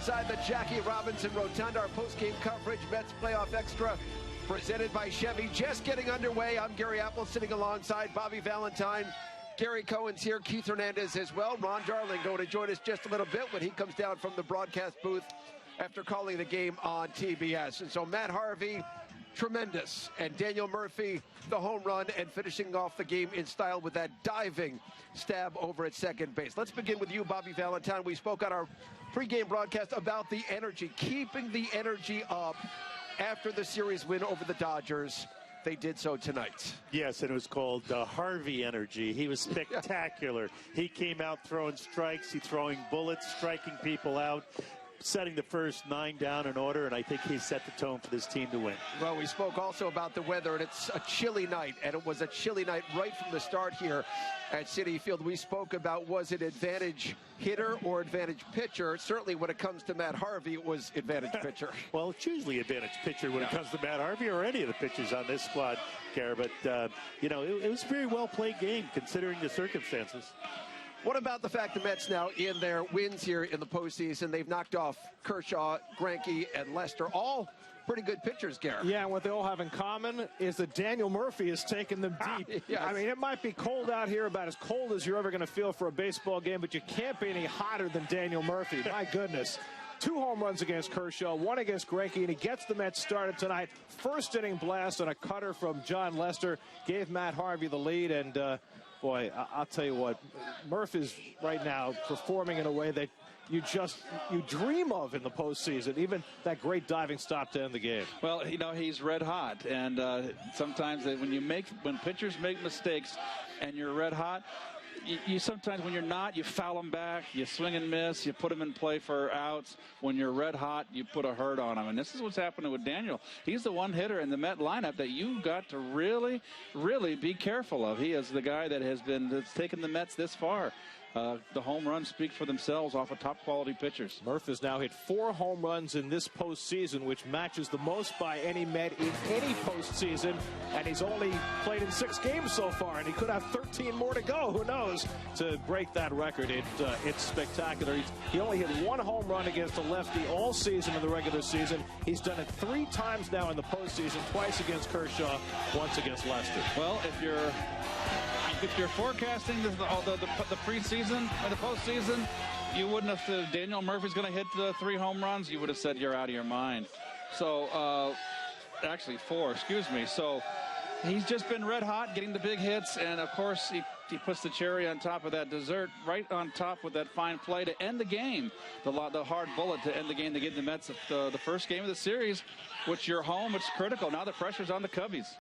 inside the Jackie Robinson Rotunda. Our post-game coverage, Mets Playoff Extra, presented by Chevy, just getting underway. I'm Gary Apple, sitting alongside Bobby Valentine. Gary Cohen's here, Keith Hernandez as well. Ron Darling going to join us just a little bit when he comes down from the broadcast booth after calling the game on TBS. And so Matt Harvey, tremendous, and Daniel Murphy, the home run, and finishing off the game in style with that diving stab over at second base. Let's begin with you, Bobby Valentine. We spoke on our pregame broadcast about the energy, keeping the energy up after the series win over the Dodgers. They did so tonight. Yes, and it was called Harvey energy. He was spectacular. He came out throwing strikes, throwing bullets, striking people out, setting the first 9 down in order, and I think he set the tone for this team to win. Well, we spoke also about the weather, and it's a chilly night, and it was a chilly night right from the start here at Citi Field. We spoke about, was it advantage hitter or advantage pitcher? Certainly when it comes to Matt Harvey, it was advantage pitcher. Well, it's usually advantage pitcher when it comes to Matt Harvey or any of the pitchers on this squad, Gary, but, you know, it was a very well-played game considering the circumstances. What about the fact the Mets now in their wins here in the postseason? They've knocked off Kershaw, Greinke, and Lester, all pretty good pitchers, Garrett. Yeah, and what they all have in common is that Daniel Murphy has taken them deep. Yes. I mean, it might be cold out here, about as cold as you're ever going to feel for a baseball game, but you can't be any hotter than Daniel Murphy. My goodness. 2 home runs against Kershaw, 1 against Greinke, and he gets the Mets started tonight. First inning blast on a cutter from John Lester gave Matt Harvey the lead, and boy, I'll tell you what, Murph is right now performing in a way that you dream of in the postseason. Even that great diving stop to end the game. Well, you know, he's red hot, and sometimes when pitchers make mistakes and you're red hot, you sometimes, when you're not, you foul them back, you swing and miss, you put them in play for outs. When you're red hot, you put a hurt on them. And this is what's happening with Daniel. He's the one hitter in the Met lineup that you've got to really, really be careful of. He is the guy that's taken the Mets this far. The home runs speak for themselves off of top-quality pitchers. Murph has now hit 4 home runs in this postseason, which matches the most by any Met in any postseason, and he's only played in 6 games so far, and he could have 13 more to go, who knows, to break that record. It's spectacular. He only hit 1 home run against a lefty all season in the regular season. He's done it 3 times now in the postseason, twice against Kershaw, once against Lester. Well, if you're forecasting the preseason or the postseason, you wouldn't have said Daniel Murphy's going to hit the 3 home runs. You would have said you're out of your mind. So, actually 4, excuse me. So he's just been red hot, getting the big hits, and of course he puts the cherry on top of that dessert, right on top with that fine play to end the game. The hard bullet to end the game to get the Mets the first game of the series, which you're home. It's critical. Now the pressure's on the Cubbies.